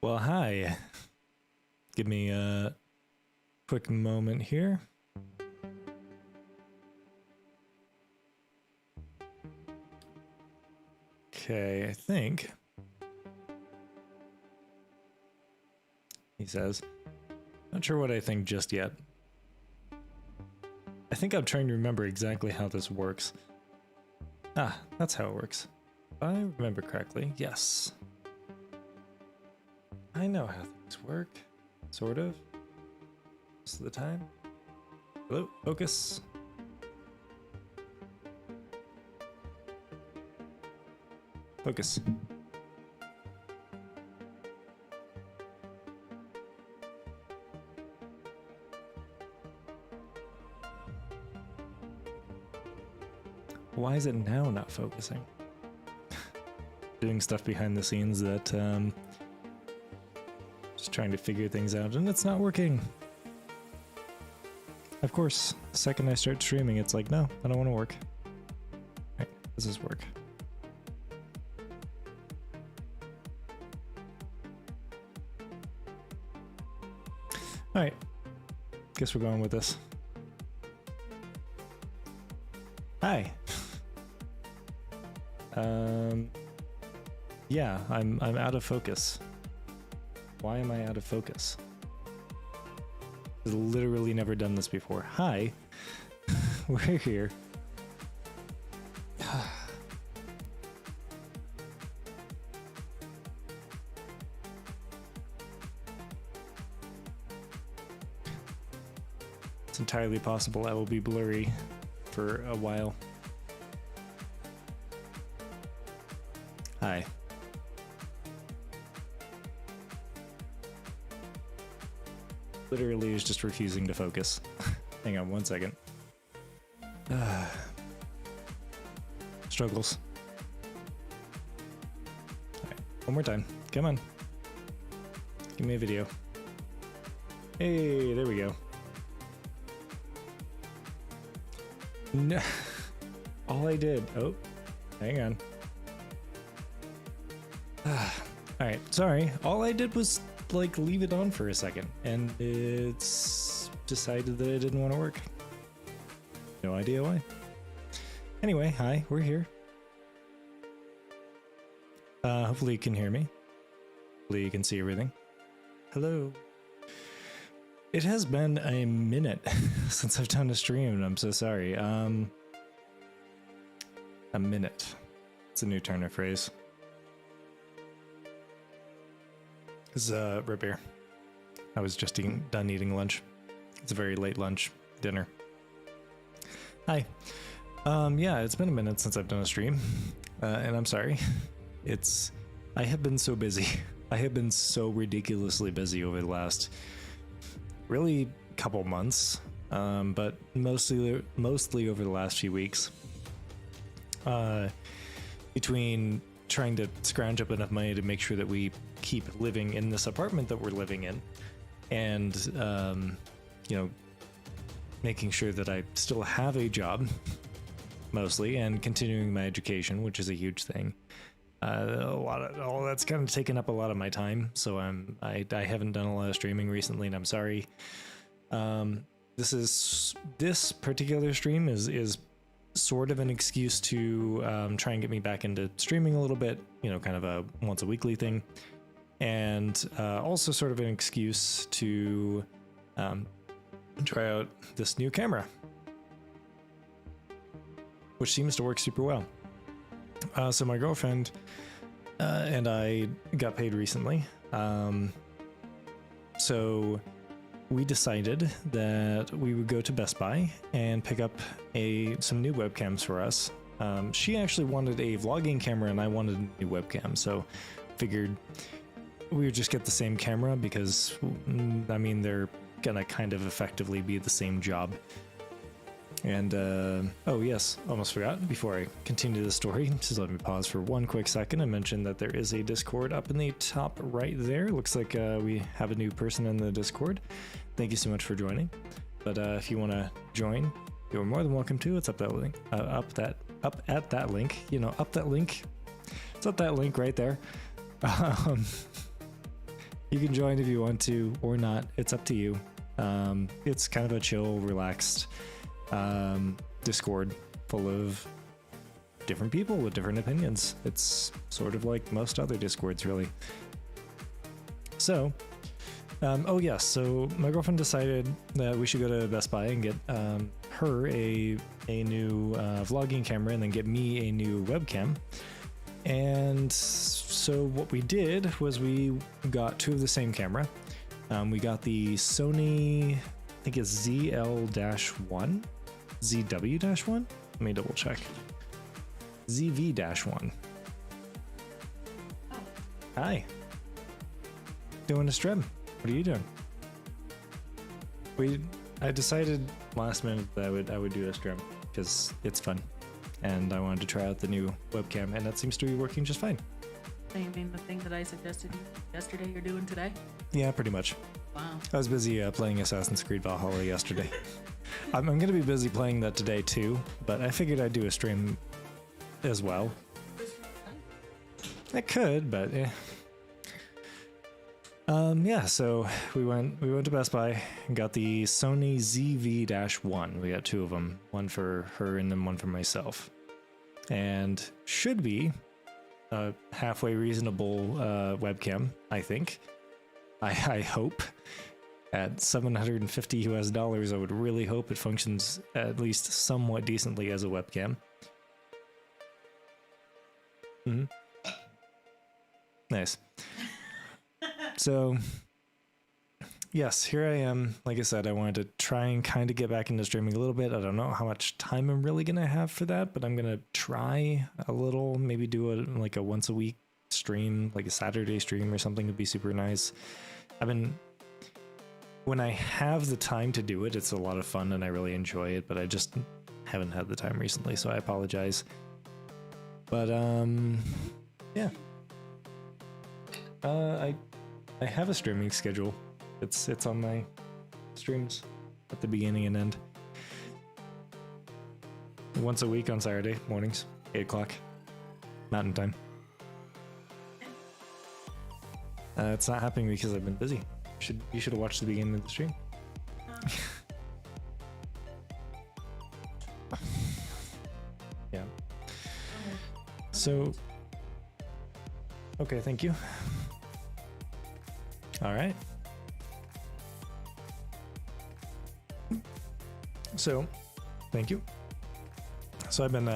Well, hi. Give me a quick moment here. Okay, I think. He says. Not sure what I think just yet. I think I'm trying to remember exactly how this works. Ah, that's how it works. If I remember correctly, yes. I know how things work. Sort of. Most of the time. Hello, focus. Focus. Why is it now not focusing? Doing stuff behind the scenes that, just trying to figure things out, and it's not working. Of course, the second I start streaming, it's like, no, I don't want to work. Alright, does this work? Alright, guess we're going with this. Hi. Yeah, I'm out of focus. Why am I out of focus? I've literally never done this before. Hi. We're here. It's entirely possible I will be blurry for a while. Hi. Literally is just refusing to focus. Hang on one second. Struggles. Alright, one more time. Come on. Give me a video. Hey, there we go. No. All I did. Oh, hang on. Alright, sorry. All I did was like leave it on for a second, and it's decided that it didn't want to work. No idea why. Anyway, hi, we're here. Hopefully you can hear me. Hopefully you can see everything. Hello. It has been a minute since I've done a stream, and I'm so sorry. A minute. It's a new turn of phrase. Rip beer. I was just done eating lunch. It's a very late lunch, dinner. Hi. Yeah, it's been a minute since I've done a stream, and I'm sorry. I have been so busy. I have been so ridiculously busy over the last, really, couple months, but mostly over the last few weeks. Between trying to scrounge up enough money to make sure that we keep living in this apartment that we're living in, and making sure that I still have a job, mostly, and continuing my education, which is a huge thing. All that's kind of taken up a lot of my time, so I haven't done a lot of streaming recently, and I'm sorry. This particular stream is sort of an excuse to try and get me back into streaming a little bit, kind of a once a weekly thing, and also sort of an excuse to try out this new camera, which seems to work super well. So my girlfriend and I got paid recently, so we decided that we would go to Best Buy and pick up some new webcams for us. She actually wanted a vlogging camera and I wanted a new webcam, so figured we would just get the same camera because, I mean, they're gonna kind of effectively be the same job. And, oh yes, almost forgot, before I continue the story, just let me pause for one quick second and mention that there is a Discord up in the top right there. Looks like we have a new person in the Discord. Thank you so much for joining. But if you want to join, you're more than welcome to. It's up that link, up at that link, up that link. It's up that link right there. You can join if you want to or not. It's up to you. It's kind of a chill, relaxed Discord full of different people with different opinions. It's sort of like most other Discords, really. So, oh yes, so my girlfriend decided that we should go to Best Buy and get her a new vlogging camera and then get me a new webcam. And so what we did was we got two of the same camera. We got the Sony, I think it's ZL-1, ZW-1. Let me double check. ZV-1. Hi. Doing a stream. What are you doing? I decided last minute that I would do a stream because it's fun, and I wanted to try out the new webcam, and that seems to be working just fine. So you mean the thing that I suggested yesterday you're doing today? Yeah, pretty much. Wow. I was busy playing Assassin's Creed Valhalla yesterday. I'm going to be busy playing that today too, but I figured I'd do a stream as well. I could, but yeah. Yeah, so we went to Best Buy and got the Sony ZV-1. We got two of them, one for her and then one for myself. And should be a halfway reasonable webcam, I think. I hope. At $750 US, I would really hope it functions at least somewhat decently as a webcam. Nice. So, yes, here I am. Like I said, I wanted to try and kind of get back into streaming a little bit. I don't know how much time I'm really going to have for that, but I'm going to try a little, maybe do a once a week stream, like a Saturday stream or something would be super nice. When I have the time to do it, it's a lot of fun and I really enjoy it, but I just haven't had the time recently, so I apologize. But, yeah. I have a streaming schedule. It's on my streams at the beginning and end. Once a week on Saturday mornings, 8 o'clock, Mountain Time. It's not happening because I've been busy. You should have watched the beginning of the stream. Yeah. So, okay, thank you. All right. So, thank you. So I've been,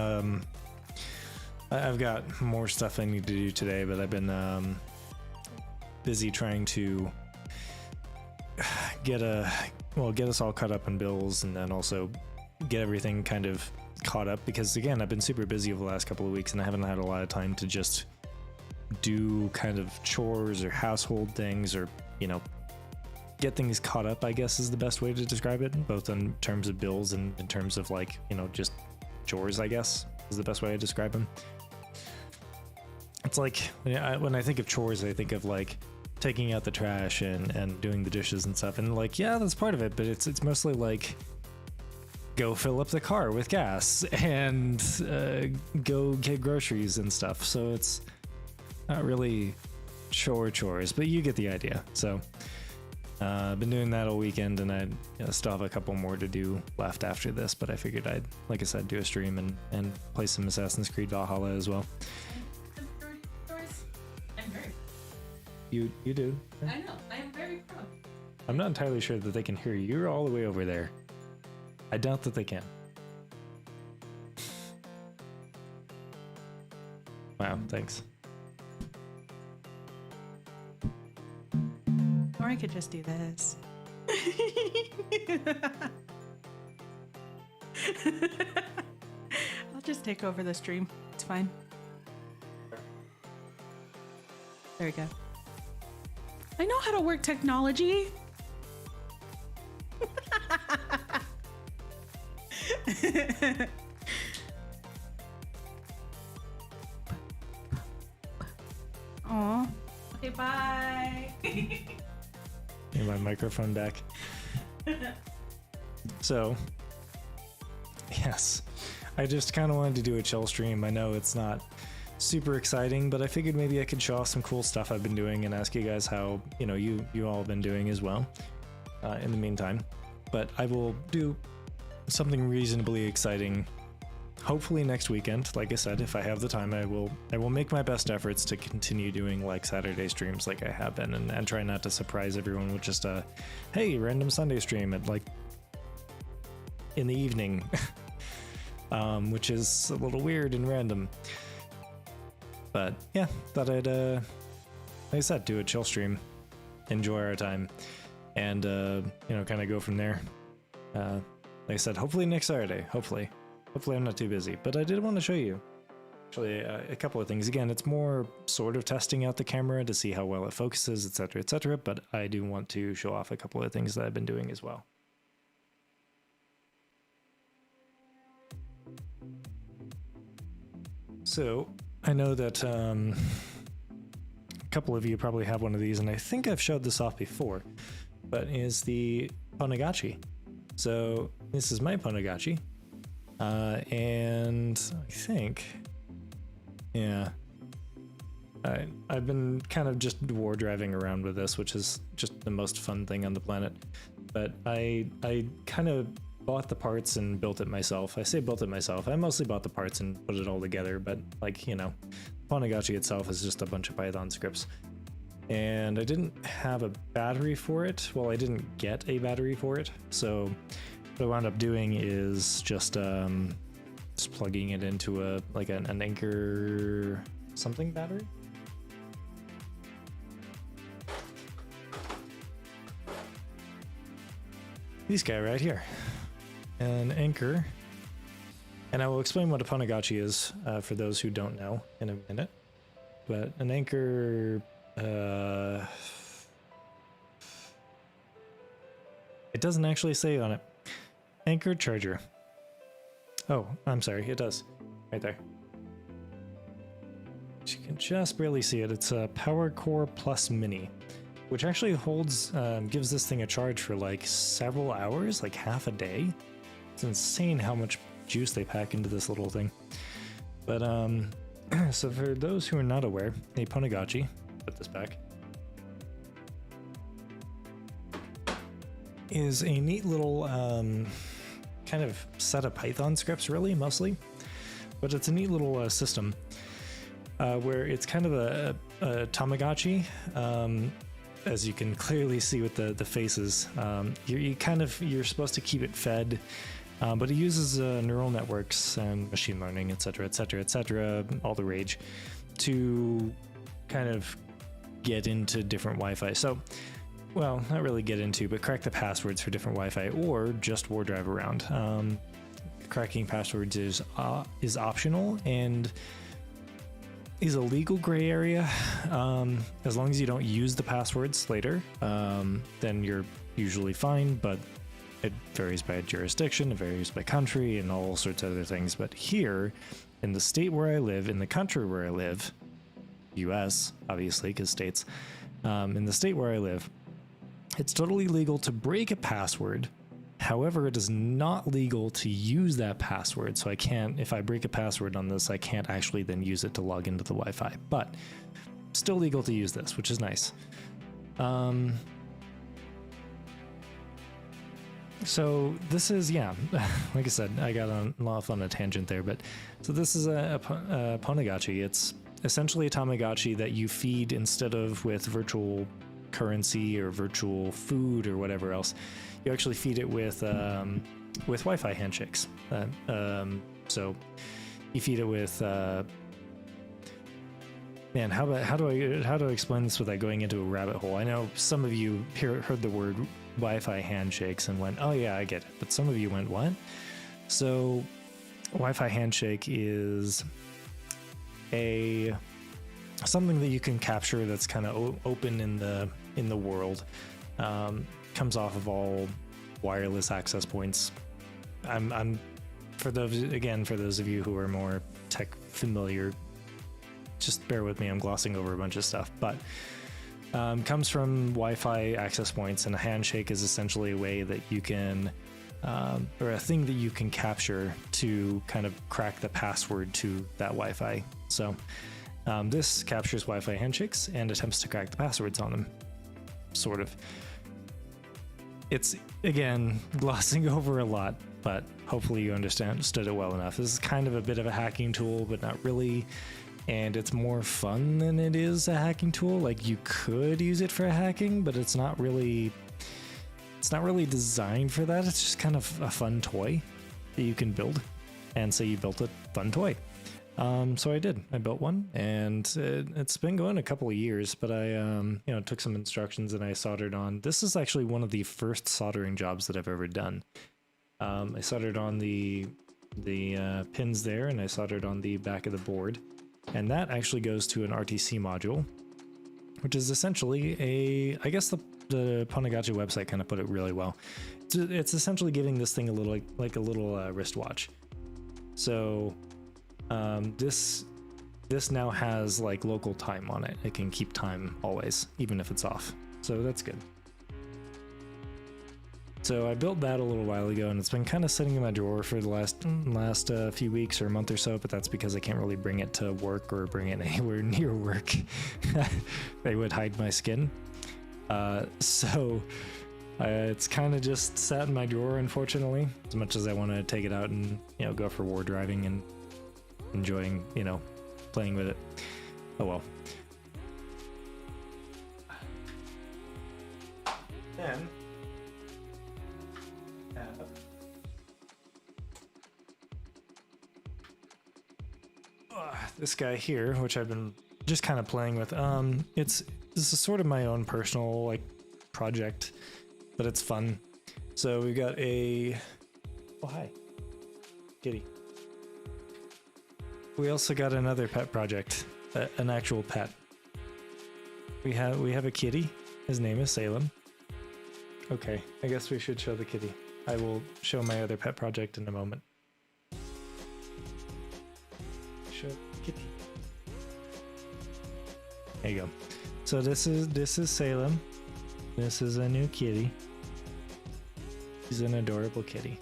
I've got more stuff I need to do today, but I've been busy trying to get us all caught up in bills, and then also get everything kind of caught up, because again, I've been super busy over the last couple of weeks and I haven't had a lot of time to just do kind of chores or household things, or, you know, get things caught up, I guess is the best way to describe it, both in terms of bills and in terms of, like, you know, just chores, I guess is the best way to describe them. It's like, when I think of chores, I think of like taking out the trash and doing the dishes and stuff, and like, yeah, that's part of it, but it's mostly like, go fill up the car with gas and go get groceries and stuff. So it's not really chores, but you get the idea. So I've been doing that all weekend, and I still have a couple more to do left after this, but I figured I'd, like I said, do a stream and play some Assassin's Creed Valhalla as well. I'm very. You do? I know. I am very proud. I'm not entirely sure that they can hear you. You're all the way over there. I doubt that they can. Wow, thanks. Or I could just do this. I'll just take over the stream. It's fine. There we go. I know how to work technology. Aw. Okay, bye. Get my microphone back. So, yes, I just kind of wanted to do a chill stream. I know it's not super exciting, but I figured maybe I could show off some cool stuff I've been doing and ask you guys how, you all have been doing as well in the meantime. But I will do something reasonably exciting hopefully next weekend. Like I said, if I have the time, I will make my best efforts to continue doing like Saturday streams like I have been, and try not to surprise everyone with just a hey, random Sunday stream at like in the evening. Which is a little weird and random. But yeah, thought I'd like I said, do a chill stream, enjoy our time, and kind of go from there. Like I said, hopefully next Saturday. Hopefully I'm not too busy. But I did want to show you actually a couple of things. Again, it's more sort of testing out the camera to see how well it focuses, etc., etc. But I do want to show off a couple of things that I've been doing as well. So I know that a couple of you probably have one of these, and I think I've showed this off before, but is the Ponagachi. So this is my Ponagachi, and I think, yeah, I've been kind of just war driving around with this, which is just the most fun thing on the planet. But I kind of bought the parts and built it myself. I say built it myself. I mostly bought the parts and put it all together, but Ponagachi itself is just a bunch of Python scripts. And I didn't have a battery for it. Well, I didn't get a battery for it. So what I wound up doing is just plugging it into an Anchor something battery. This guy right here. An Anchor, and I will explain what a Ponagachi is for those who don't know in a minute. But an Anchor, it doesn't actually say on it. Anchor charger. Oh, I'm sorry, it does. Right there. You can just barely see it. It's a Power Core Plus Mini, which actually gives this thing a charge for like several hours, like half a day. It's insane how much juice they pack into this little thing. But so for those who are not aware, a Ponagachi, put this back, is a neat little kind of set of Python scripts, really, mostly. But it's a neat little system where it's kind of a Tamagotchi. As you can clearly see with the faces, you're supposed to keep it fed. But it uses neural networks and machine learning, etc., all the rage, to kind of get into different Wi-Fi. So, well, not really get into, but crack the passwords for different Wi-Fi, or just war drive around. Cracking passwords is optional and is a legal gray area. As long as you don't use the passwords later, then you're usually fine, but it varies by jurisdiction, it varies by country, and all sorts of other things. But here, in the state where I live, in the country where I live, US, obviously, because states, in the state where I live, it's totally legal to break a password. However, it is not legal to use that password. So I can't, if I break a password on this, I can't actually then use it to log into the Wi-Fi. But still legal to use this, which is nice. So this is, yeah, like I said, I got off on a tangent there, but so this is a Ponagachi. It's essentially a Tamagotchi that you feed instead of with virtual currency or virtual food or whatever else. You actually feed it with Wi-Fi handshakes. So you feed it with man, how do I explain this without going into a rabbit hole? I know some of you heard the word Wi-Fi handshakes and went, oh yeah, I get it. But some of you went, what? So Wi-Fi handshake is something that you can capture that's kind of open in the world. Comes off of all wireless access points. I'm for those of you who are more tech familiar, just bear with me, I'm glossing over a bunch of stuff, but comes from Wi-Fi access points, and a handshake is essentially a way that you can or a thing that you can capture to kind of crack the password to that Wi-Fi. So this captures Wi-Fi handshakes and attempts to crack the passwords on them, sort of. It's, again, glossing over a lot, but hopefully you understood it well enough. This is kind of a bit of a hacking tool, but not really. And it's more fun than it is a hacking tool. Like, you could use it for hacking, but it's not really designed for that. It's just kind of a fun toy that you can build. And so you built a fun toy. So I did. I built one, and it's been going a couple of years, but I took some instructions and I soldered on. This is actually one of the first soldering jobs that I've ever done. I soldered on the pins there, and I soldered on the back of the board. And that actually goes to an RTC module, which is essentially I guess the Ponagacha website kind of put it really well. It's essentially giving this thing a little like a little wristwatch. So this now has like local time on it. It can keep time always, even if it's off. So that's good. So I built that a little while ago, and it's been kind of sitting in my drawer for the last few weeks or a month or so, but that's because I can't really bring it to work or bring it anywhere near work. They would hide my skin. So it's kind of just sat in my drawer, unfortunately, as much as I want to take it out and, go for war driving and enjoying, playing with it. Oh well. Then this guy here, which I've been just kind of playing with. This is sort of my own personal project, but it's fun. So we've got oh hi, kitty. We also got another pet project, an actual pet. We have a kitty. His name is Salem. Okay, I guess we should show the kitty. I will show my other pet project in a moment. Show kitty. There you go. So this is Salem. This is a new kitty. He's an adorable kitty.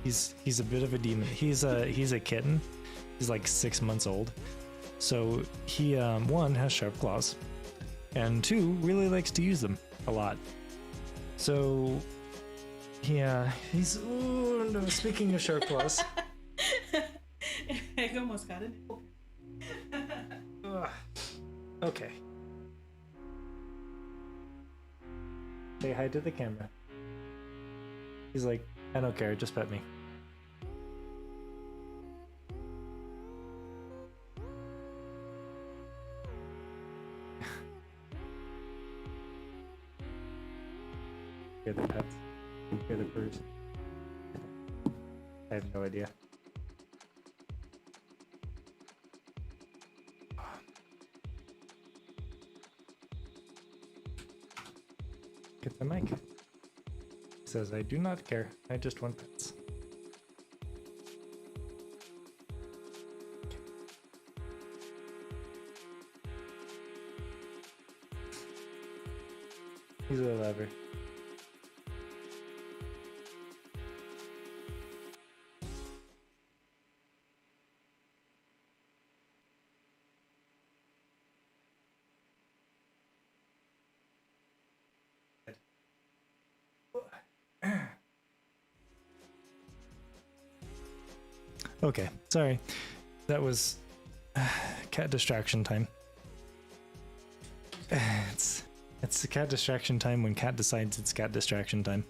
He's a bit of a demon. He's a kitten. He's like 6 months old. So he one has sharp claws, and two really likes to use them a lot. So he's oh no. Speaking of sharp claws. I almost got it. Okay. Say hi to the camera. He's like, I don't care, just pet me. Hear the pets. Hear the birds. I have no idea. Get the mic. He says, I do not care. I just want pets. He's a lover. Okay, sorry. That was cat distraction time. It's the cat distraction time when cat decides it's cat distraction time.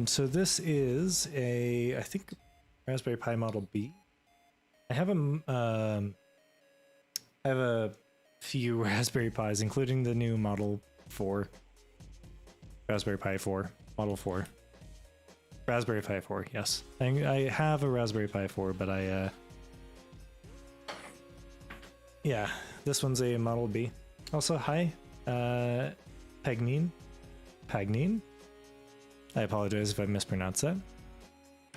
So this is I think Raspberry Pi Model B. I have a few Raspberry Pis, including the new Model 4. Raspberry Pi 4, Model 4. Raspberry Pi 4, yes. I have a Raspberry Pi 4, but yeah, this one's a Model B. Also, hi, Pagnine. Pagnine? I apologize if I mispronounced that.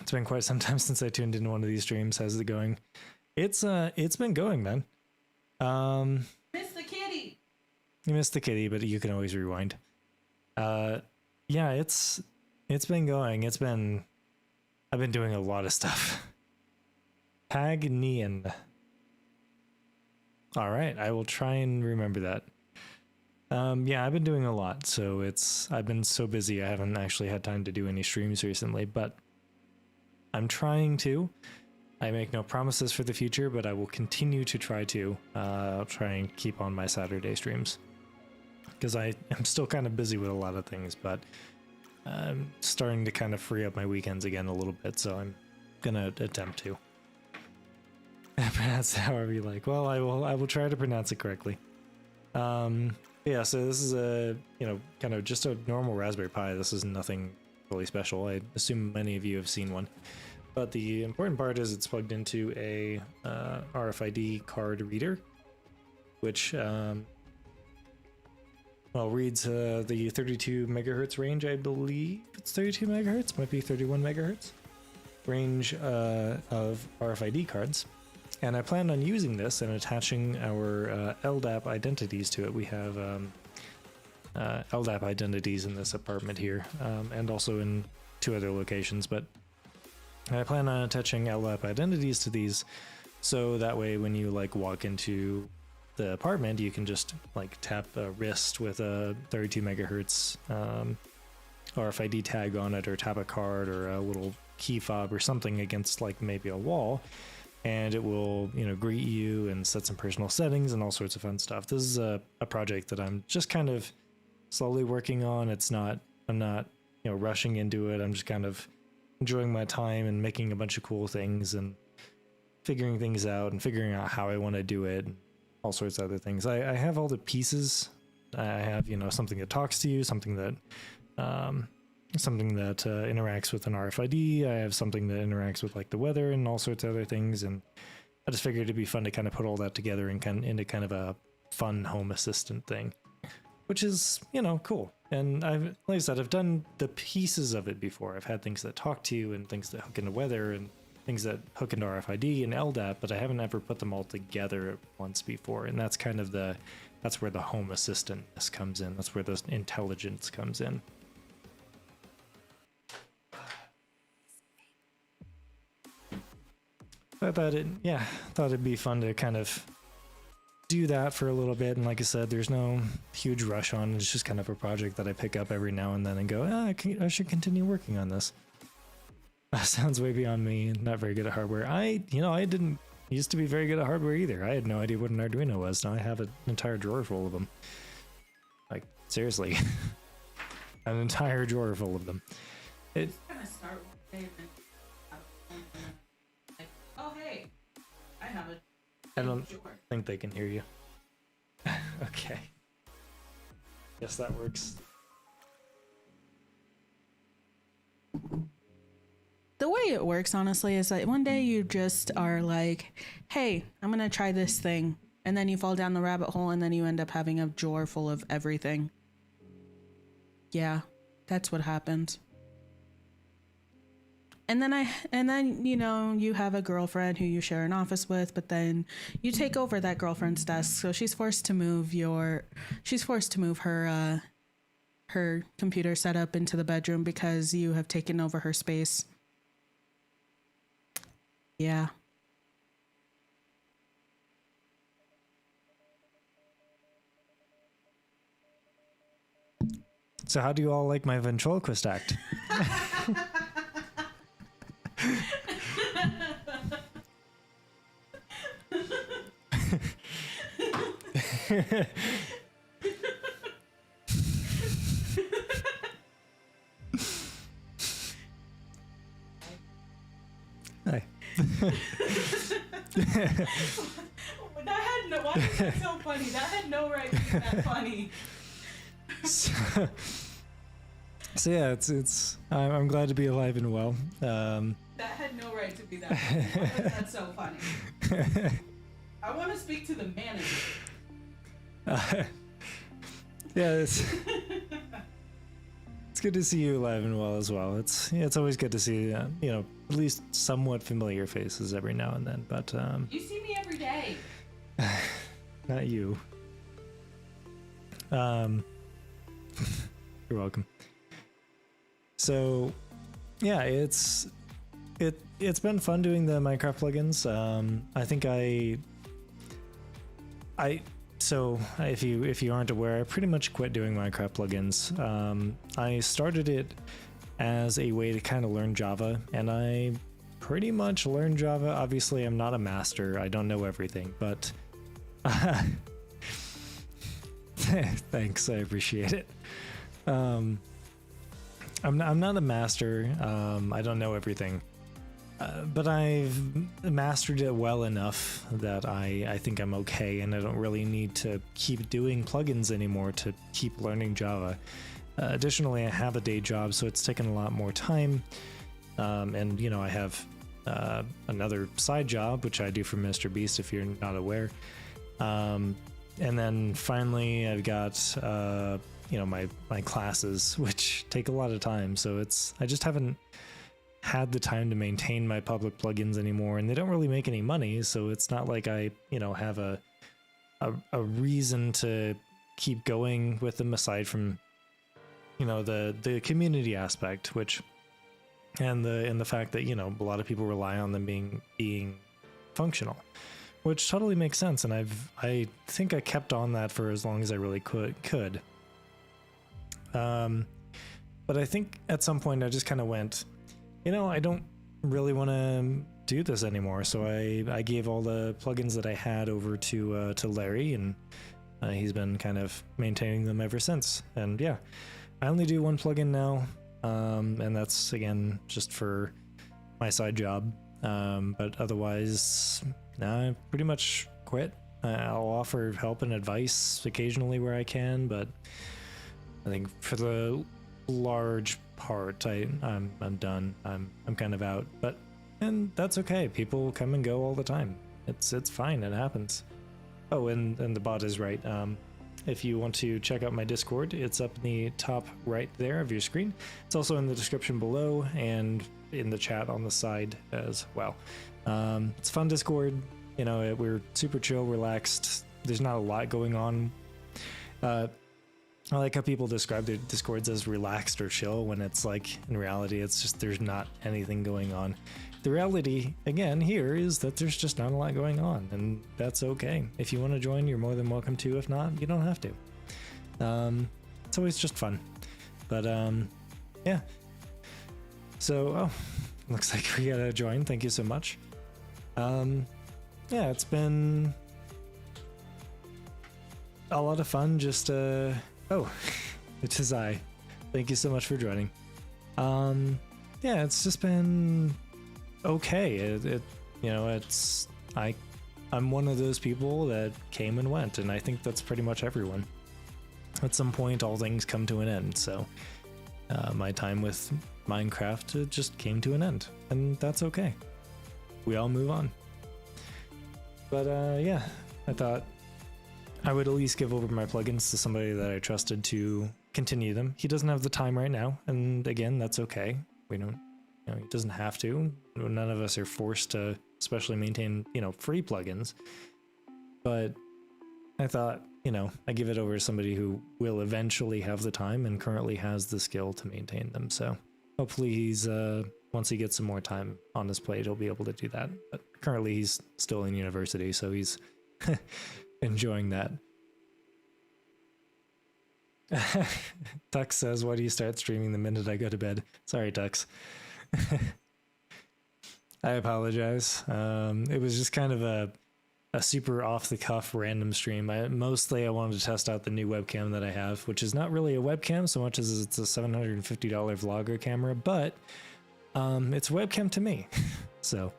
It's been quite some time since I tuned into one of these streams. How's it going? It's been going, man. Miss the kitty. You missed the kitty, but you can always rewind. Yeah, it's It's been going. I've been doing a lot of stuff. Pagnian. All right, I will try and remember that. Yeah, I've been doing a lot, so I've been so busy I haven't actually had time to do any streams recently, but I'm trying to. I make no promises for the future, but I will continue to try to. I'll try and keep on my Saturday streams, because I am still kind of busy with a lot of things, but I'm starting to kind of free up my weekends again a little bit, so I'm gonna attempt to. Pronounce it however you like. Well, I will try to pronounce it correctly. Yeah, so this is a, kind of just a normal Raspberry Pi. This is nothing really special. I assume many of you have seen one. But the important part is it's plugged into a RFID card reader, which reads the 32 megahertz range, I believe. It's 32 megahertz, might be 31 megahertz range of RFID cards. And I plan on using this and attaching our LDAP identities to it. We have LDAP identities in this apartment here, and also in 2 other locations. But I plan on attaching LDAP identities to these, so that way when you walk into the apartment, you can just tap a wrist with a 32 megahertz RFID tag on it, or tap a card or a little key fob or something against maybe a wall. And it will, greet you and set some personal settings and all sorts of fun stuff. This is a project that I'm just kind of slowly working on. I'm not, rushing into it. I'm just kind of enjoying my time and making a bunch of cool things and figuring things out and figuring out how I want to do it and all sorts of other things. I have all the pieces. I have, something that talks to you, something that interacts with an RFID. I have something that interacts with the weather and all sorts of other things, and I just figured it'd be fun to kind of put all that together and into kind of a fun home assistant thing, which is cool. And like I said, I've done the pieces of it before. I've had things that talk to you and things that hook into weather and things that hook into RFID and LDAP, but I haven't ever put them all together at once before. And that's kind of that's where the home assistantness comes in. That's where the intelligence comes in. I thought it'd be fun to kind of do that for a little bit. And like I said, there's no huge rush on it. It's just kind of a project that I pick up every now and then and go, I should continue working on this. That sounds way beyond me. Not very good at hardware. I didn't used to be very good at hardware either. I had no idea what an Arduino was. Now I have an entire drawer full of them. Seriously. An entire drawer full of them. It kind of start with I don't think they can hear you. Okay. Guess that works. The way it works, honestly, is that one day you just are like, hey, I'm going to try this thing. And then you fall down the rabbit hole and then you end up having a drawer full of everything. Yeah, that's what happens. And then you have a girlfriend who you share an office with, but then you take over that girlfriend's desk, so she's forced to move her her computer setup into the bedroom because you have taken over her space. Yeah. So how do you all like my ventriloquist act? Hi. Why is that so funny? That had no right to be that funny. So yeah, I'm glad to be alive and well. That had no right to be that funny. Why was that so funny? I want to speak to the manager. Yeah, it's good to see you alive and well as well. It's always good to see at least somewhat familiar faces every now and then. But you see me every day. Not you. You're welcome. So yeah, it's been fun doing the Minecraft plugins. I think so if you aren't aware, I pretty much quit doing Minecraft plugins. I started it as a way to kind of learn Java, and I pretty much learned Java. Obviously, I'm not a master. I don't know everything, but thanks. I appreciate it. I'm not a master. I don't know everything. But I've mastered it well enough that I think I'm okay, and I don't really need to keep doing plugins anymore to keep learning Java. Additionally, I have a day job, so it's taken a lot more time. And, you know, I have another side job, which I do for Mr. Beast, if you're not aware. And then finally, I've got, you know, my classes, which take a lot of time. So I just haven't had the time to maintain my public plugins anymore, and they don't really make any money. So it's not like I, you know, have a reason to keep going with them aside from, you know, the community aspect, which, and the fact that, you know, a lot of people rely on them being functional, which totally makes sense. And I think I kept on that for as long as I really could. But I think at some point I just kind of went, you know, I don't really want to do this anymore. So I gave all the plugins that I had over to Larry, and he's been kind of maintaining them ever since. And yeah, I only do one plugin now, and that's, again, just for my side job. But otherwise, I pretty much quit. I'll offer help and advice occasionally where I can, but I think for the large part, I'm done. I'm kind of out. And that's okay. People come and go all the time. It's fine. It happens. Oh, and the bot is right. If you want to check out my Discord, it's up in the top right there of your screen. It's also in the description below and in the chat on the side as well. It's a fun Discord. You know, we're super chill, relaxed. There's not a lot going on. I like how people describe their Discords as relaxed or chill, when it's like, in reality, it's just there's not anything going on. The reality, again, here is that there's just not a lot going on, and that's okay. If you want to join, you're more than welcome to. If not, you don't have to. It's always just fun. But, yeah. So, looks like we gotta join. Thank you so much. Yeah, it's been a lot of fun. Just, oh, it is I. Thank you so much for joining. Yeah, it's just been okay. You know, I'm one of those people that came and went, and I think that's pretty much everyone. At some point, all things come to an end. So, my time with Minecraft just came to an end, and that's okay. We all move on. But yeah, I thought I would at least give over my plugins to somebody that I trusted to continue them. He doesn't have the time right now, and again, that's okay. We don't, you know, he doesn't have to. None of us are forced to, especially maintain, you know, free plugins. But I thought, you know, I give it over to somebody who will eventually have the time and currently has the skill to maintain them. So hopefully he's, once he gets some more time on his plate, he'll be able to do that. But currently he's still in university, so he's enjoying that. Tux says, why do you start streaming the minute I go to bed? Sorry, Tux. I apologize. It was just kind of a super off-the-cuff random stream. Mostly I wanted to test out the new webcam that I have, which is not really a webcam so much as it's a $750 vlogger camera, but it's a webcam to me. So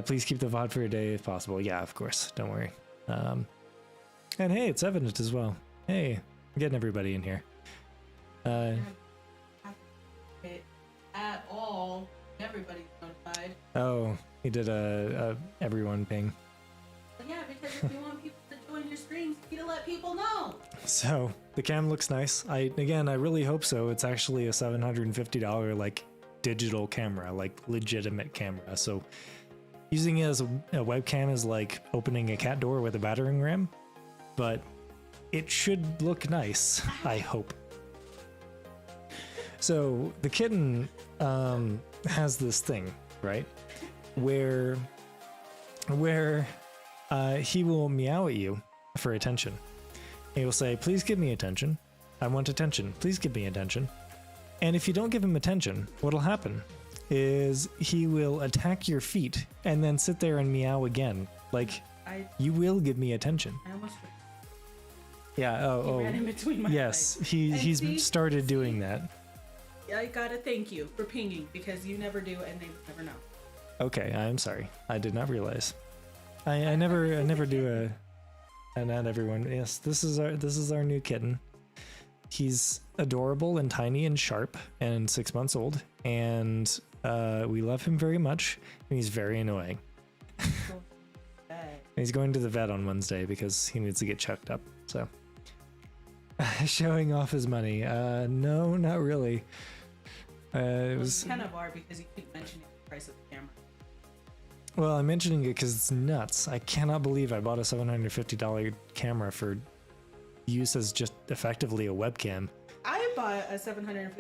please keep the VOD for a day if possible. Yeah, of course. Don't worry. And hey, it's evident as well. Hey, I'm getting everybody in here. At all, everybody's notified. Oh, he did a everyone ping. Well, yeah, because if you want people to join your streams, you need to let people know. So the cam looks nice. I really hope so. It's actually a $750 like digital camera, like legitimate camera. So using it as a webcam is like opening a cat door with a battering ram, but it should look nice. I hope. So the kitten has this thing, right? Where he will meow at you for attention. He will say, please give me attention. I want attention. Please give me attention. And if you don't give him attention, what'll happen is he will attack your feet and then sit there and meow again. Like, you will give me attention. I almost Yeah, ran in between my yes, legs. he's started doing that. I gotta thank you for pinging because you never do and they never know. Okay, I'm sorry. I did not realize. I never do and not everyone. Yes, this is our new kitten. He's adorable and tiny and sharp and 6 months old, and we love him very much. And he's very annoying. He's going to the vet on Wednesday because he needs to get checked up. So showing off his money. No, not really. It was kind of are because you keep mentioning the price of the camera. Well, I'm mentioning it because it's nuts. I cannot believe I bought a $750 camera for use as just effectively a webcam. I bought a $750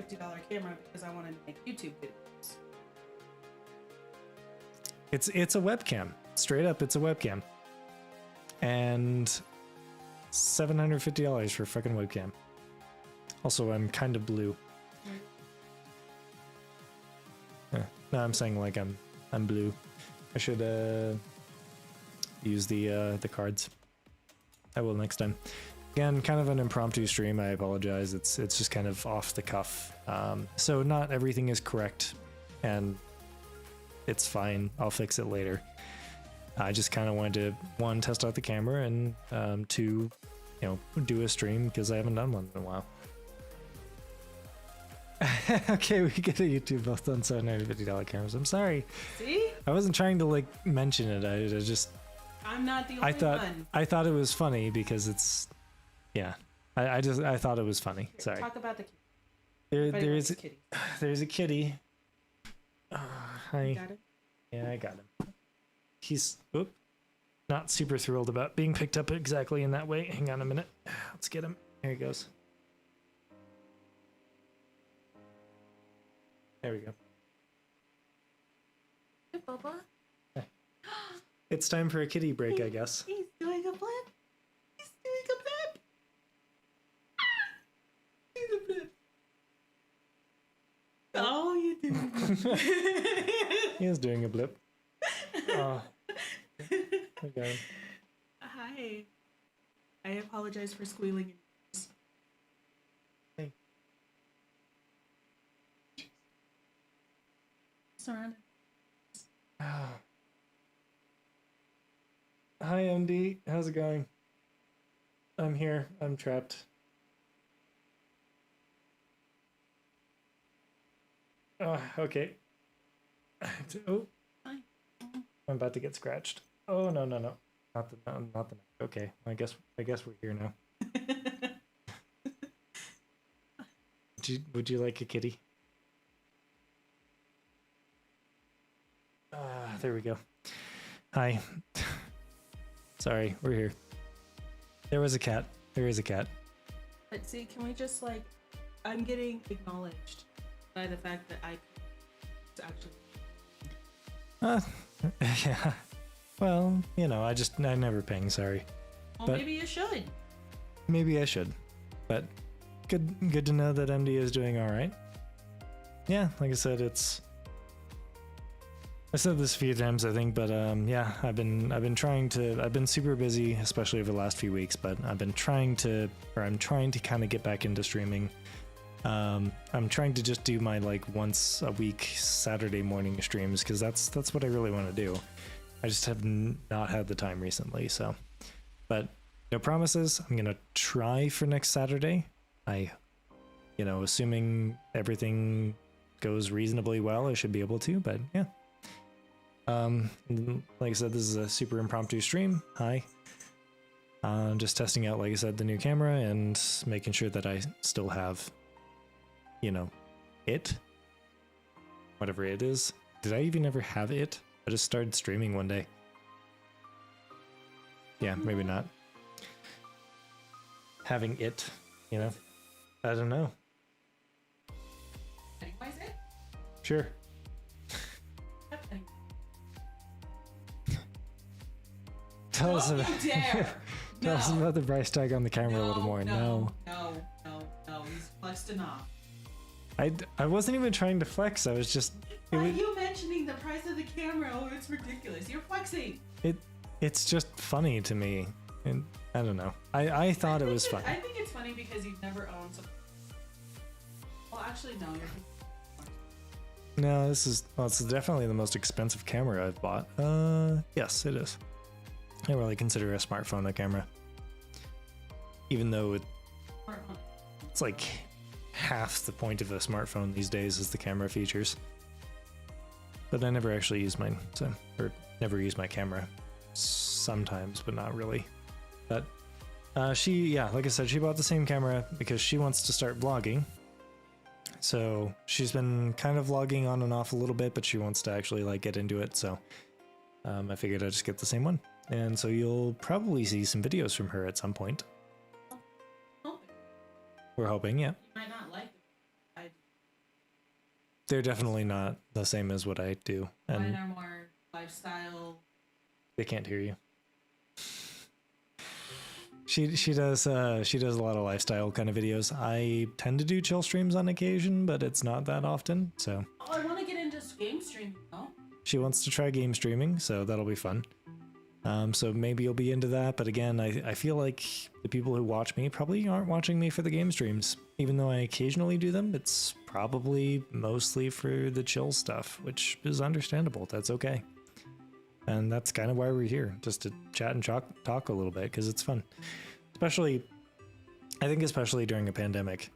camera because I wanted to make YouTube videos. It's a webcam. Straight up, it's a webcam. And $750 for a fucking webcam. Also, I'm kind of blue. No, I'm saying like I'm blue. I should use the cards. I will next time. Again, kind of an impromptu stream. I apologize. It's just kind of off the cuff. So not everything is correct, and it's fine. I'll fix it later. I just kind of wanted to, one, test out the camera, and two, do a stream because I haven't done one in a while. Okay, we get a YouTube both on $750 cameras. I'm sorry. See? I wasn't trying to like mention it. I just. I'm not the only one. I thought it was funny because it's. Yeah, I thought it was funny. Sorry. Talk about the kitty. There's a kitty. Hi. You got it? Yeah, I got him. He's not super thrilled about being picked up exactly in that way. Hang on a minute. Let's get him. There he goes. There we go. Hey, Bubba. It's time for a kitty break, I guess. He's doing a flip. He's doing a flip. He's a flip. Oh, you did. He is doing a blip. Oh. Okay. Hi. I apologize for squealing. Hey. Surrounded. Oh. Hi, MD. How's it going? I'm here. I'm trapped. Okay. Oh. Hi. I'm about to get scratched. Oh, no. Not the. Okay. I guess we're here now. Would you like a kitty? There we go. Hi. Sorry, we're here. There was a cat. There is a cat. But see, can we just I'm getting acknowledged by the fact that I actually. Yeah. Well, I never ping, sorry. Well, but maybe you should. Maybe I should. But good to know that MD is doing all right. Yeah, like I said, I said this a few times, I think, but yeah, I've been super busy, especially over the last few weeks, but I'm trying to kind of get back into streaming. I'm trying to just do my once a week Saturday morning streams because that's what I really want to do. I just have not had the time recently, so. But no promises. I'm gonna try for next Saturday. Assuming everything goes reasonably well, I should be able to. But yeah. Like I said, this is a super impromptu stream. Hi. Just testing out, like I said, the new camera and making sure that I still have, it. Whatever it is. Did I even ever have it? I just started streaming one day. Yeah, maybe not. Having it, I don't know. Sure. Tell us about tell us about the price tag on the camera a little more. No. He's flexed enough. I wasn't even trying to flex. I was just. Why are you mentioning the price of the camera? Oh, it's ridiculous. You're flexing. It's just funny to me, and I don't know. I thought it was funny. I think it's funny because you've never owned something. Well, actually, no. No, this is definitely the most expensive camera I've bought. Yes, it is. I don't really consider a smartphone a camera, even though it's like half the point of a smartphone these days is the camera features. But I never actually use mine, or never use my camera. Sometimes, but not really. But like I said, she bought the same camera because she wants to start vlogging. So she's been kind of vlogging on and off a little bit, but she wants to actually like get into it. So I figured I'd just get the same one. And so you'll probably see some videos from her at some point. We're hoping, yeah. You might not like it. They're definitely not the same as what I do. And mine are more lifestyle. They can't hear you. She does a lot of lifestyle kind of videos. I tend to do chill streams on occasion, but it's not that often. So. Oh, I want to get into game streaming. No. She wants to try game streaming, so that'll be fun. So maybe you'll be into that, but again, I feel like the people who watch me probably aren't watching me for the game streams. Even though I occasionally do them, it's probably mostly for the chill stuff, which is understandable. That's okay. And that's kind of why we're here, just to chat and talk a little bit, because it's fun. I think especially during a pandemic.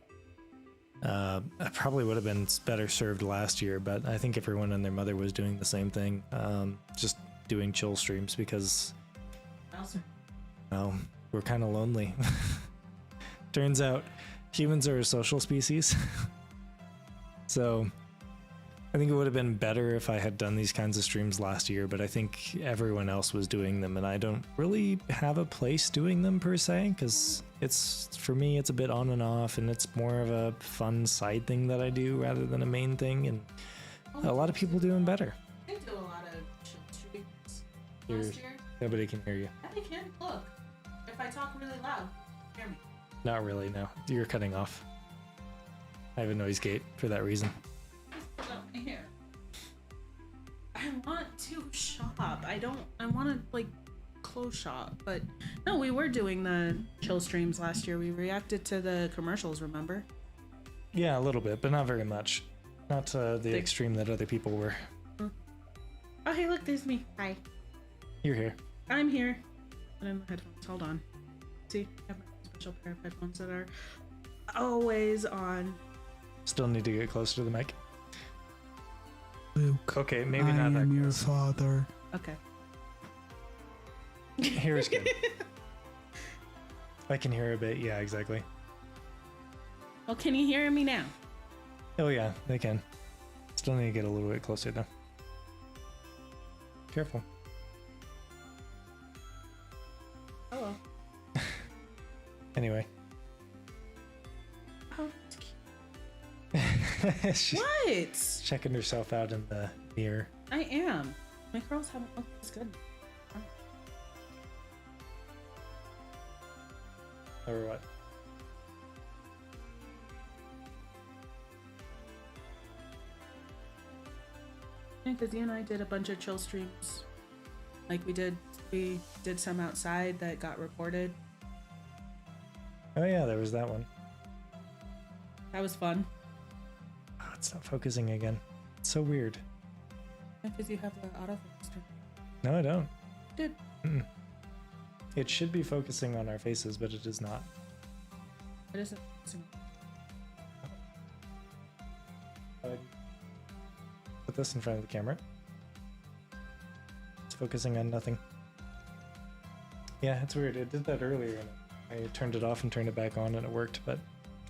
I probably would have been better served last year, but I think everyone and their mother was doing the same thing. Just doing chill streams because we're kind of lonely. Turns out humans are a social species. So I think it would have been better if I had done these kinds of streams last year, but I think everyone else was doing them and I don't really have a place doing them per se, because for me it's a bit on and off and it's more of a fun side thing that I do rather than a main thing, and a lot of people do them better. I do a lot of streams last year. Nobody can hear you. Yeah, they can. Look, if I talk really loud, hear me. Not really, no. You're cutting off. I have a noise gate for that reason. Here. I want to shop. I want to like close shop, but no, we were doing the chill streams last year. We reacted to the commercials, remember? Yeah, a little bit, but not very much. Not to the extreme that other people were. Oh, hey, look, there's me. Hi. You're here. I'm here. And in the headphones. Hold on. See, I have my special pair of headphones that are always on. Still need to get closer to the mic. Luke, okay, maybe not that. I am your father. Okay. Here's good. I can hear a bit. Yeah, exactly. Well, can you hear me now? Oh yeah, they can. Still need to get a little bit closer though. Careful. Hello. Anyway. Oh, She's what? checking herself out in the mirror. I am. My curls haven't looked this good. Or what? Because you and I did a bunch of chill streams. Like we did some outside that got recorded. Oh yeah, there was that one. That was fun. Oh, it's not focusing again. It's so weird. Because you have the autofocus turned. No, I don't. Did. Mm-mm. It should be focusing on our faces, but it is not. It isn't focusing. Put this in front of the camera. It's focusing on nothing. Yeah, it's weird. It did that earlier, and I turned it off and turned it back on, and it worked, but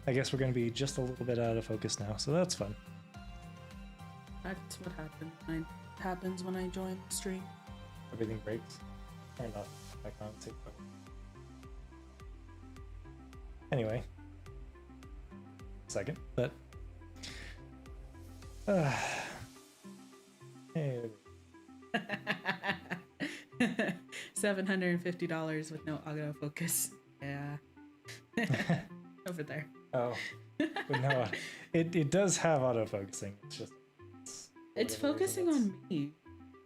I guess we're going to be just a little bit out of focus now, so that's fun. That's what happens when I join the stream. Everything breaks. Or not. I can't see. Anyway. Second, but $750 with no autofocus. Yeah. Over there. Oh, but no, it does have autofocusing. It's focusing on me.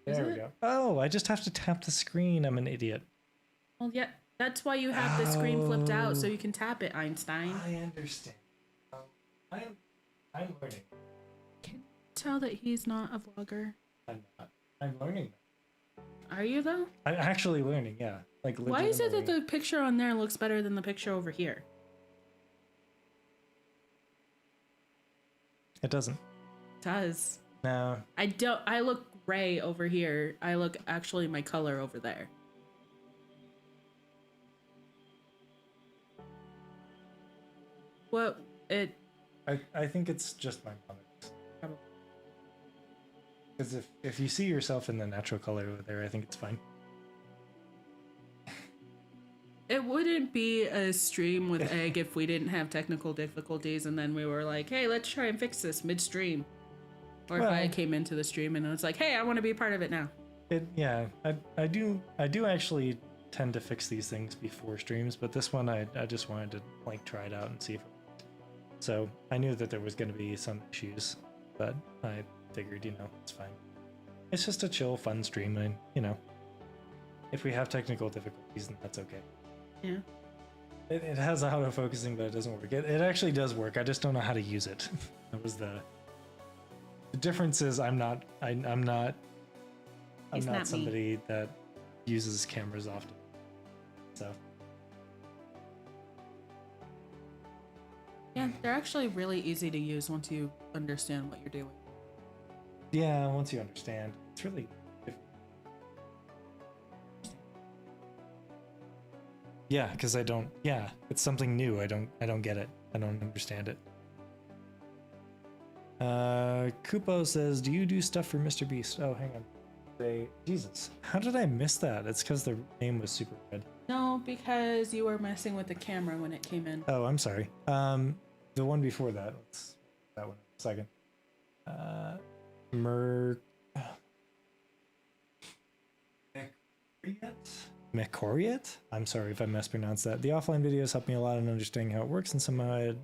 There we go. Oh, I just have to tap the screen. I'm an idiot. Well, yeah, that's why you have the screen flipped out so you can tap it, Einstein. I understand. I'm learning. Can you tell that he's not a vlogger? I'm not. I'm learning. Are you though? I'm actually learning. Yeah. Like. Why is it that the picture on there looks better than the picture over here? It doesn't. It does. No. I don't. I look gray over here. I look actually my color over there. What it? I think it's just my mother's. Probably. Because if you see yourself in the natural color over there, I think it's fine. It wouldn't be a stream with Egg if we didn't have technical difficulties and then we were like, hey, let's try and fix this midstream. Or if I came into the stream and it was like, hey, I want to be part of it now. Yeah, I do actually tend to fix these things before streams, but this one I just wanted to like try it out and see if it worked. So I knew that there was going to be some issues, but I figured, it's fine. It's just a chill, fun stream, and if we have technical difficulties, then that's okay. Yeah. It has auto-focusing, but it doesn't work. It actually does work. I just don't know how to use it. That was the difference. Is I'm not somebody that uses cameras often. So. Yeah, they're actually really easy to use once you understand what you're doing. Yeah, once you understand, it's really. Yeah, because I don't. Yeah, it's something new. I don't get it. I don't understand it. Kupo says, "Do you do stuff for Mr. Beast?" Oh, hang on. Jesus, how did I miss that? It's because the name was super red. No, because you were messing with the camera when it came in. Oh, I'm sorry. The one before that. Let's that one in a second. Mekoriet? I'm sorry if I mispronounced that. The offline videos helped me a lot in understanding how it works, and somehow I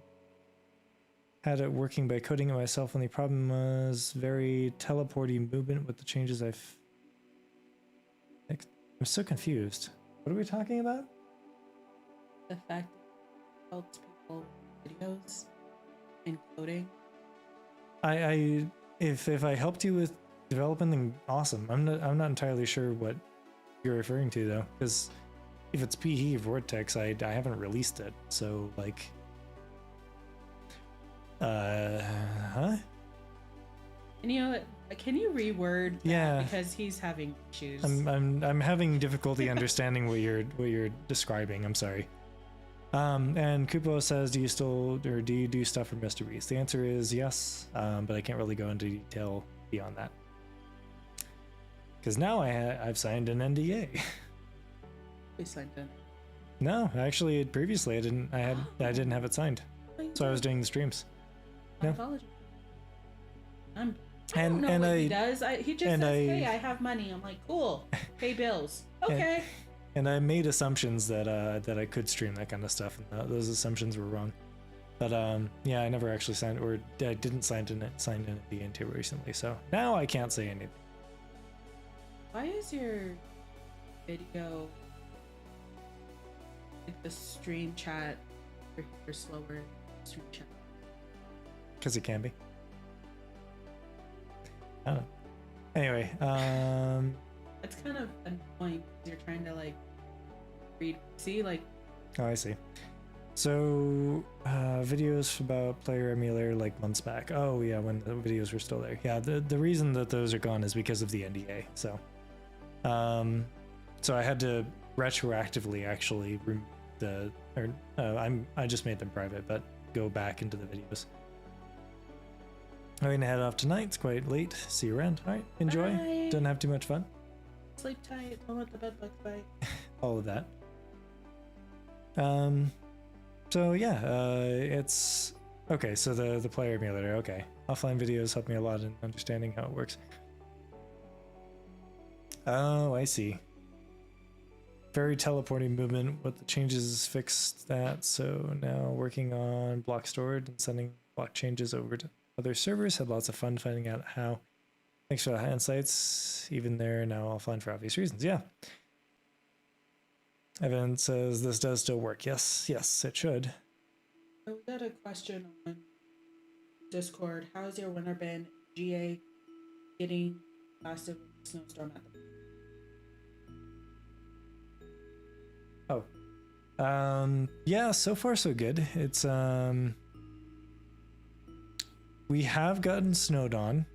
had it working by coding it myself, and the problem was very teleporty movement with the changes I'm so confused. What are we talking about? The fact that it helps people with videos and coding. If I helped you with developing, then awesome. I'm not entirely sure what you're referring to though, because if it's PE Vortex, I haven't released it, so like huh? And can you reword that? Yeah, because he's having issues. I'm having difficulty understanding what you're describing. I'm sorry. And Kupo says, do you do stuff for Mr. Beast? The answer is yes, but I can't really go into detail beyond that. Because now I've signed an NDA. We signed it. No, actually, previously I didn't have it signed, so I was doing the streams. My apologies. I don't know what he does. He just says, "Hey, I have money." I'm like, "Cool, pay bills." Okay. And I made assumptions that I could stream that kind of stuff, and those assumptions were wrong. But yeah, I never actually signed, or I didn't sign an NDA until recently. So now I can't say anything. Why is your video, like the stream chat, or slower stream chat? Because it can be. I don't know. Anyway, it's kind of annoying because you're trying to like read. See, like. Oh, I see. So videos about player emulator like months back. Oh yeah, when the videos were still there. Yeah, the reason that those are gone is because of the NDA. So I had to retroactively actually remove I just made them private, but go back into the videos. I'm gonna head off tonight. It's quite late. See you around. All right, enjoy. Bye. Don't have too much fun. Sleep tight. Don't let the bed bugs bite. All of that. So yeah, it's okay. So the player emulator. Okay, offline videos help me a lot in understanding how it works. Oh, I see. very teleporting movement. What the changes fixed that. So now working on block stored and sending block changes over to other servers. Had lots of fun finding out how. Thanks for the insights. Even there now offline for obvious reasons. Yeah. Evan says this does still work. Yes, it should. So we got a question on Discord. How's your winter been? GA getting blasted with a snowstorm at the yeah, so far so good. It's we have gotten snowed on.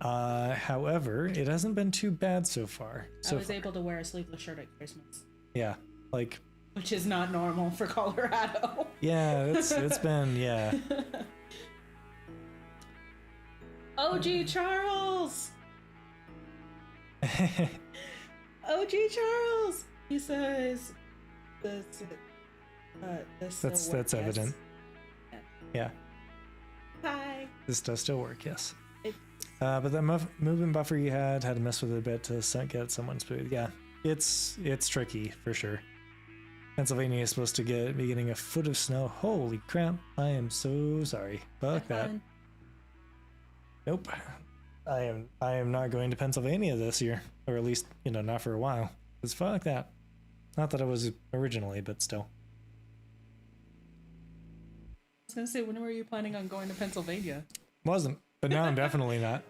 However, it hasn't been too bad so far. I was able to wear a sleeveless shirt at Christmas. Yeah, like, which is not normal for Colorado. Yeah, it's been, yeah. OG Charles. OG Charles. He says this that's evident. Yeah. Hi. This does still work, yes. But that movement buffer you had to mess with it a bit to get someone smooth. Yeah, it's tricky for sure. Pennsylvania is supposed to be getting a foot of snow. Holy crap! I am so sorry. Fuck that. Nope. I am not going to Pennsylvania this year, or at least not for a while. Cause fuck that. Not that I was originally, but still. I was gonna say, when were you planning on going to Pennsylvania? Wasn't. But now I'm definitely not.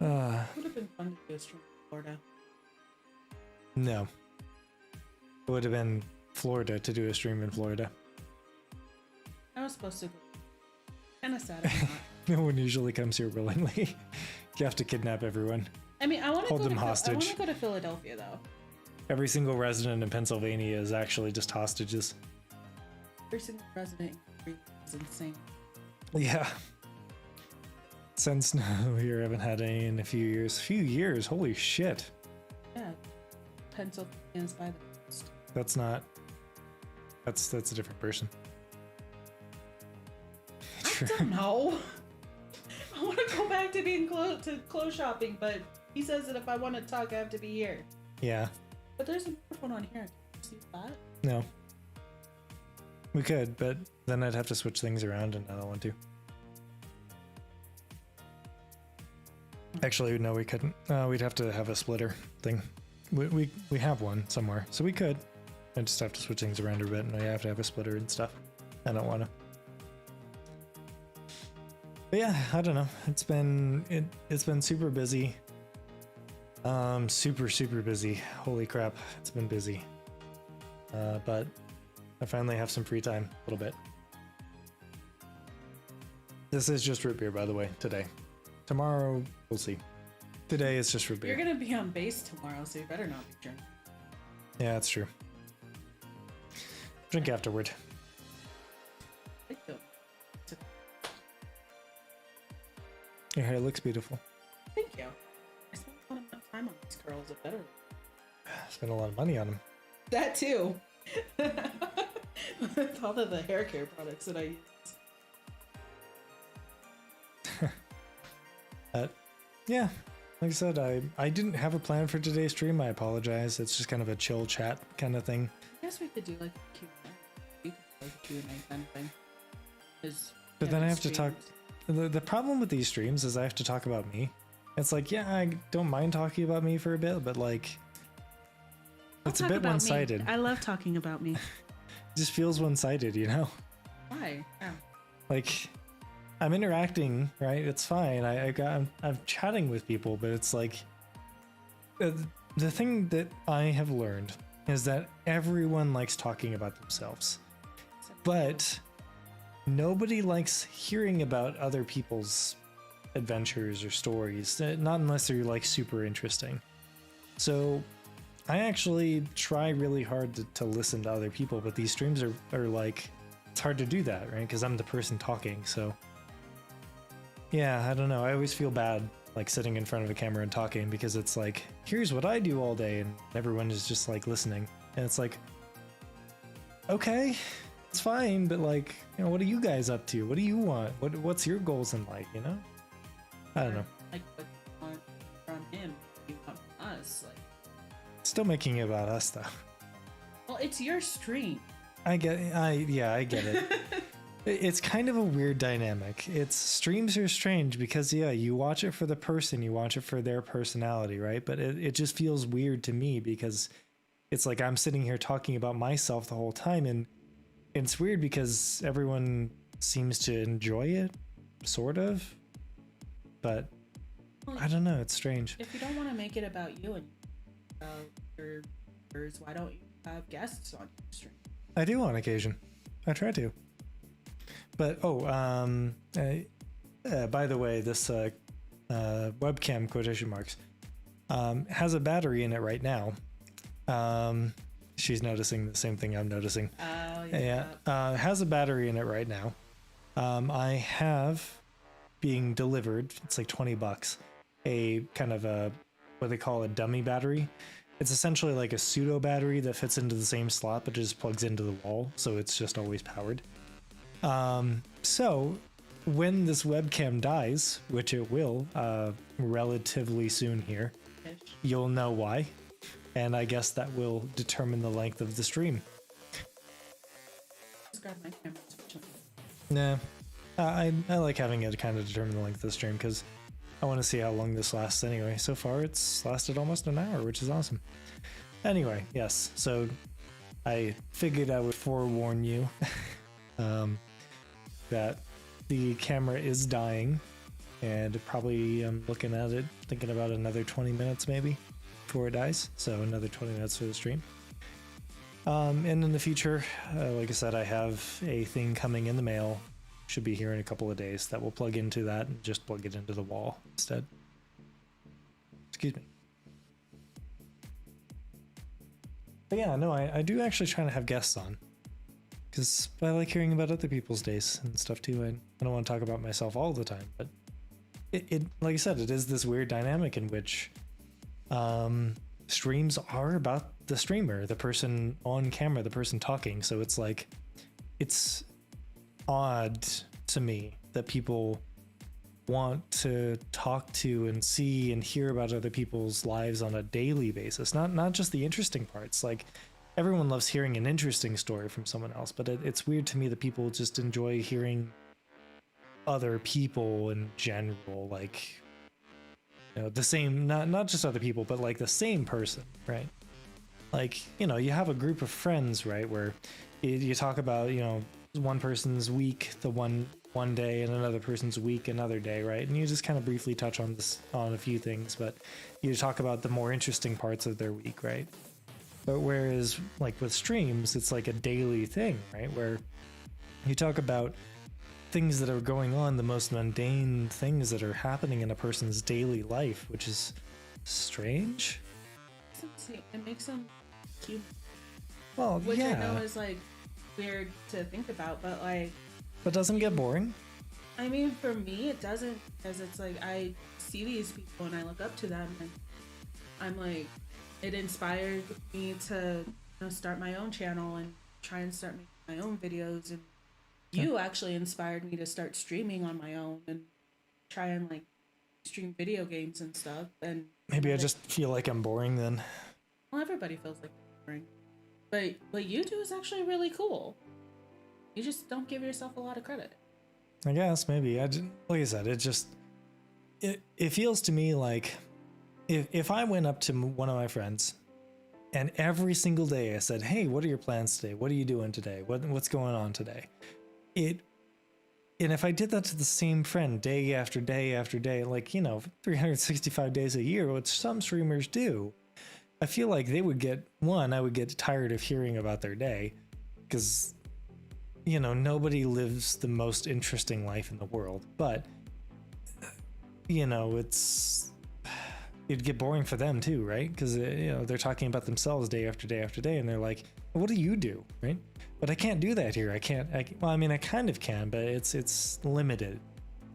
Would have been fun to do a stream in Florida. No. It would have been Florida to do a stream in Florida. I was supposed to go. Kind of sad I'm not. No one usually comes here willingly. You have to kidnap everyone. I mean, I want to hold them hostage. I want to go to Philadelphia though. Every single resident in Pennsylvania is actually just hostages. Every single resident is insane. Yeah. Send snow here. Haven't had any in a few years. Holy shit. Yeah. Pennsylvania's by the coast. That's not. That's a different person. I don't know. I want to go back to being clothes shopping, but he says that if I want to talk, I have to be here. Yeah. But there's a microphone on here. Can you see that? No. We could, but then I'd have to switch things around, and I don't want to. Actually, no, we couldn't. We'd have to have a splitter thing. We have one somewhere, so we could. I just have to switch things around a bit, and I have to have a splitter and stuff. I don't want to. But yeah, I don't know. It's been super busy. Super busy. Holy crap, it's been busy. But I finally have some free time, a little bit. This is just root beer, by the way, today. Tomorrow, we'll see. Today is just root beer. You're gonna be on base tomorrow, so you better not be drinking. Yeah, that's true. Drink afterward. Your hair looks beautiful. Thank you. I spent a lot of time on these curls. It better. Spent a lot of money on them. That too. With all of the hair care products that I use. Yeah, like I said, I didn't have a plan for today's stream. I apologize. It's just kind of a chill chat kind of thing. I guess we could do like a Q&A. We could do like a Q&A kind of thing. But then I have to talk. The problem with these streams is I have to talk about me. It's like, yeah, I don't mind talking about me for a bit, but like, it's a bit one-sided. I love talking about me. It just feels one-sided, you know? Why? Yeah. Like, I'm interacting, right? It's fine. I'm chatting with people, but it's like, the thing that I have learned is that everyone likes talking about themselves, but nobody likes hearing about other people's adventures or stories, not unless they're like super interesting. So I actually try really hard to listen to other people, but these streams are like, it's hard to do that, right? Because I'm the person talking. So yeah, I don't know. I always feel bad like sitting in front of a camera and talking, because it's like, here's what I do all day, and everyone is just like listening, and it's like, okay, it's fine, but like, you know, what are you guys up to? What do you want? What's your goals in life, you know? I don't know. Like what you want. just like. Still making it about us though. Well, it's your stream. I get it. It's kind of a weird dynamic. Streams are strange because you watch it for the person, you watch it for their personality, right? But it just feels weird to me because it's like I'm sitting here talking about myself the whole time, and it's weird because everyone seems to enjoy it, sort of. But I don't know, it's strange. If you don't want to make it about you and about your viewers, why don't you have guests on your stream? I do on occasion. I try to. But by the way, this webcam quotation marks has a battery in it right now. She's noticing the same thing I'm noticing. Oh yeah. Has a battery in it right now. I have being delivered. It's like $20. A kind of a what they call a dummy battery. It's essentially like a pseudo battery that fits into the same slot, but just plugs into the wall, so it's just always powered. So when this webcam dies, which it will relatively soon here, you'll know why, and I guess that will determine the length of the stream. Just grab my camera. Nah, I like having it kind of determine the length of the stream because I want to see how long this lasts anyway. So far it's lasted almost an hour, which is awesome. Anyway, yes, so I figured I would forewarn you that the camera is dying, and probably I'm looking at it thinking about another 20 minutes maybe before it dies, so another 20 minutes for the stream. And in the future, like I said, I have a thing coming in the mail, should be here in a couple of days, that will plug into that and just plug it into the wall instead. Excuse me. But yeah, no, I do actually try to have guests on, because I like hearing about other people's days and stuff too. I don't want to talk about myself all the time, but it like I said, it is this weird dynamic in which streams are about the streamer, the person on camera, the person talking. So it's like, it's odd to me that people want to talk to and see and hear about other people's lives on a daily basis, not just the interesting parts. Like, everyone loves hearing an interesting story from someone else, but it's weird to me that people just enjoy hearing other people in general, like, you know, the same, not just other people, but like the same person, right? Like, you know, you have a group of friends, right, where you talk about, you know, one person's week the one day and another person's week another day, right? And you just kind of briefly touch on a few things, but you talk about the more interesting parts of their week, right? But whereas like with streams, it's like a daily thing, right? Where you talk about things that are going on, the most mundane things that are happening in a person's daily life, which is strange. It makes them cute. Well, which yeah. I know is like weird to think about, but like. But doesn't it get boring? I mean, for me, it doesn't, because it's like I see these people and I look up to them, and I'm like, it inspired me to, you know, start my own channel and try and start making my own videos, and you actually inspired me to start streaming on my own and try and like stream video games and stuff. And maybe I just feel like I'm boring then. Well, everybody feels like they're boring, but what you do is actually really cool. You just don't give yourself a lot of credit. I guess maybe like I said, it feels to me like if I went up to one of my friends and every single day I said, "Hey, what are your plans today? What are you doing today? What's going on today?" And if I did that to the same friend day after day after day, like, you know, 365 days a year, which some streamers do, I feel like I would get tired of hearing about their day, because, you know, nobody lives the most interesting life in the world, but, you know, it'd get boring for them too, right? Because, you know, they're talking about themselves day after day after day, and they're like, what do you do, right? But I can't do that here. Well, I mean, I kind of can, but it's limited.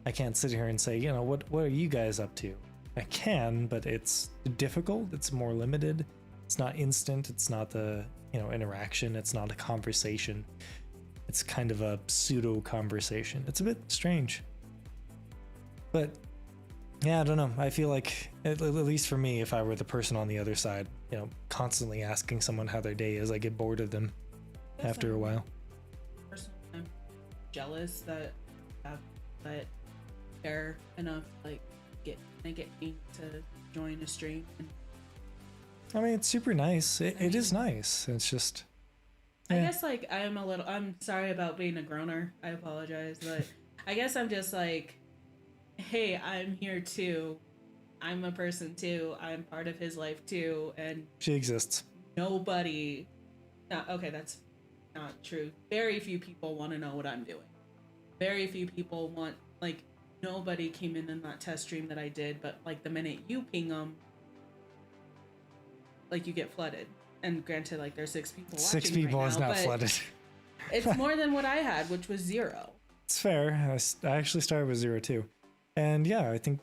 I can't sit here and say, you know, what are you guys up to? I can, but it's difficult. It's more limited. It's not instant. It's not the, you know, interaction. It's not a conversation. It's kind of a pseudo conversation. It's a bit strange. But Yeah, I don't know. I feel like, at least for me, if I were the person on the other side, constantly asking someone how their day is, I get bored of them after a while. Personally, I'm jealous that that care enough get me to join a stream. I mean, it's super nice. It is nice. It's just. I guess I'm sorry about being a groaner. I apologize, but I guess I'm just like, hey, I'm here too. I'm a person too. I'm part of his life too, and she exists. Nobody. Okay, that's not true. Very few people want to know what I'm doing. Very few people want, nobody came in that test stream that I did, but the minute you ping them, you get flooded. And granted, there's 6 people watching. 6 people right is now, not flooded. It's more than what I had, which was 0. It's fair. I actually started with 0 too, and yeah, I think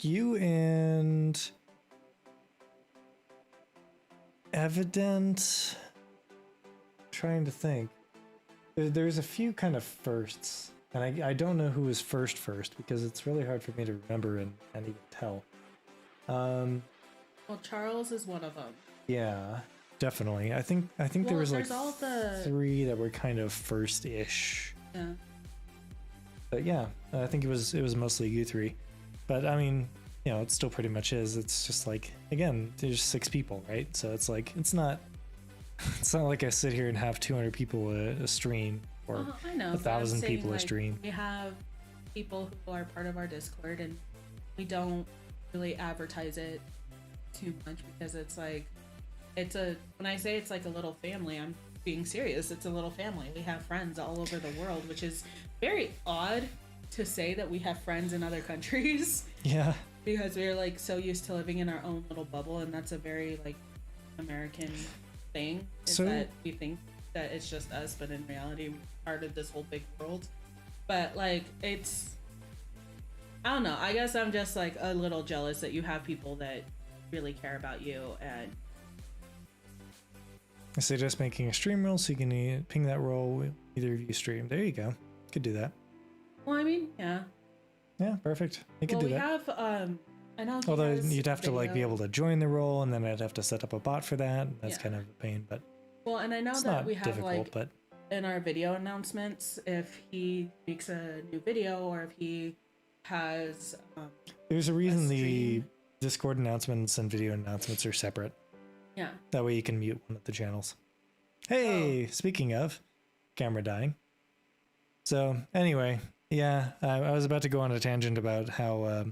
you and Evident. Trying to think. There's a few kind of firsts, and I don't know who was first because it's really hard for me to remember and even tell. Well, Charles is one of them. Yeah, definitely. I think there was all 3 that were kind of first-ish. Yeah. But yeah, I think it was mostly you 3. But I mean, it still pretty much is. It's just again, there's 6 people, right? So it's it's not like I sit here and have 200 people a stream or I know, 1,000 people a stream. We have people who are part of our Discord, and we don't really advertise it too much because when I say it's like a little family, I'm being serious. It's a little family. We have friends all over the world, which is very odd to say that we have friends in other countries. Yeah. Because we're so used to living in our own little bubble, and that's a very American thing. That we think that it's just us, but in reality, we're part of this whole big world. But it's, I don't know. I guess I'm just a little jealous that you have people that really care about you. And I suggest making a stream role so you can ping that role either of you stream. There you go. Could do that. Well, I mean, yeah. Yeah, perfect. You could do that. We have, I know. Although you'd have to be able to join the role, and then I'd have to set up a bot for that. That's kind of a pain, but. Well, and I know it's that not we have difficult, but in our video announcements, if he makes a new video or if he has. There's a reason the Discord announcements and video announcements are separate. Yeah. That way you can mute one of the channels. Hey, speaking of camera dying. So anyway, yeah, I was about to go on a tangent about how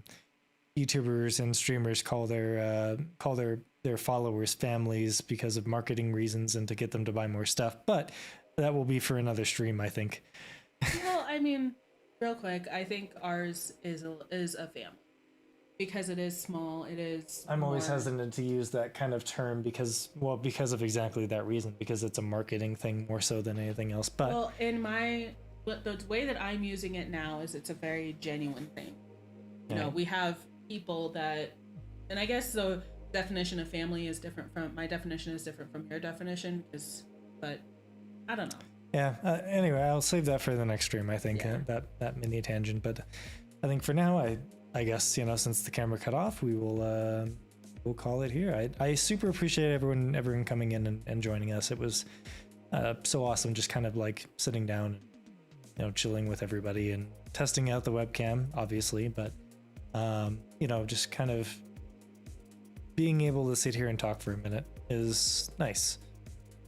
YouTubers and streamers call their followers families because of marketing reasons and to get them to buy more stuff. But that will be for another stream, I think. Well, I mean, real quick, I think ours is a family. Because it is small, it is. I'm always hesitant to use that kind of term because of exactly that reason, because it's a marketing thing more so than anything else. But well, the way that I'm using it now is it's a very genuine thing. We have people that, and I guess the definition of family is different from my definition is different from your definition, but I don't know. Yeah. Anyway, I'll save that for the next stream. I think that mini tangent, but I think for now, I guess, since the camera cut off, we'll call it here. I super appreciate everyone coming in and joining us. It was so awesome, just kind of sitting down, chilling with everybody and testing out the webcam, obviously, but just kind of being able to sit here and talk for a minute is nice.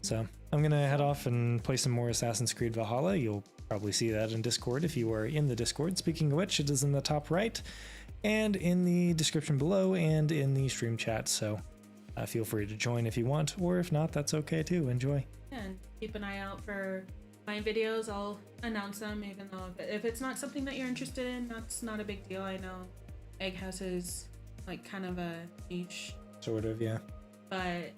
So I'm gonna head off and play some more Assassin's Creed Valhalla. You'll probably see that in Discord if you are in the Discord. Speaking of which, it is in the top right and in the description below and in the stream chat. So feel free to join if you want, or if not, that's okay too. Enjoy. And keep an eye out for my videos. I'll announce them, even though if it's not something that you're interested in, that's not a big deal. I know Egg House is kind of a niche. Sort of, yeah. But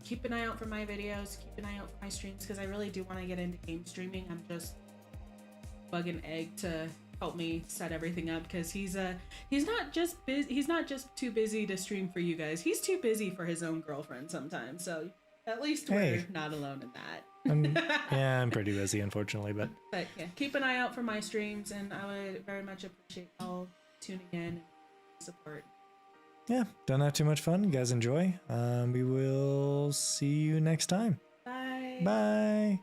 keep an eye out for my videos. Keep an eye out for my streams, because I really do want to get into game streaming. I'm just bugging Egg to help me set everything up, because he's not just too busy to stream for you guys. He's too busy for his own girlfriend sometimes. So at least we're not alone in that. I'm pretty busy, unfortunately, but yeah, keep an eye out for my streams, and I would very much appreciate y'all tuning in and support. Yeah, don't have too much fun. You guys enjoy. We will see you next time. Bye. Bye.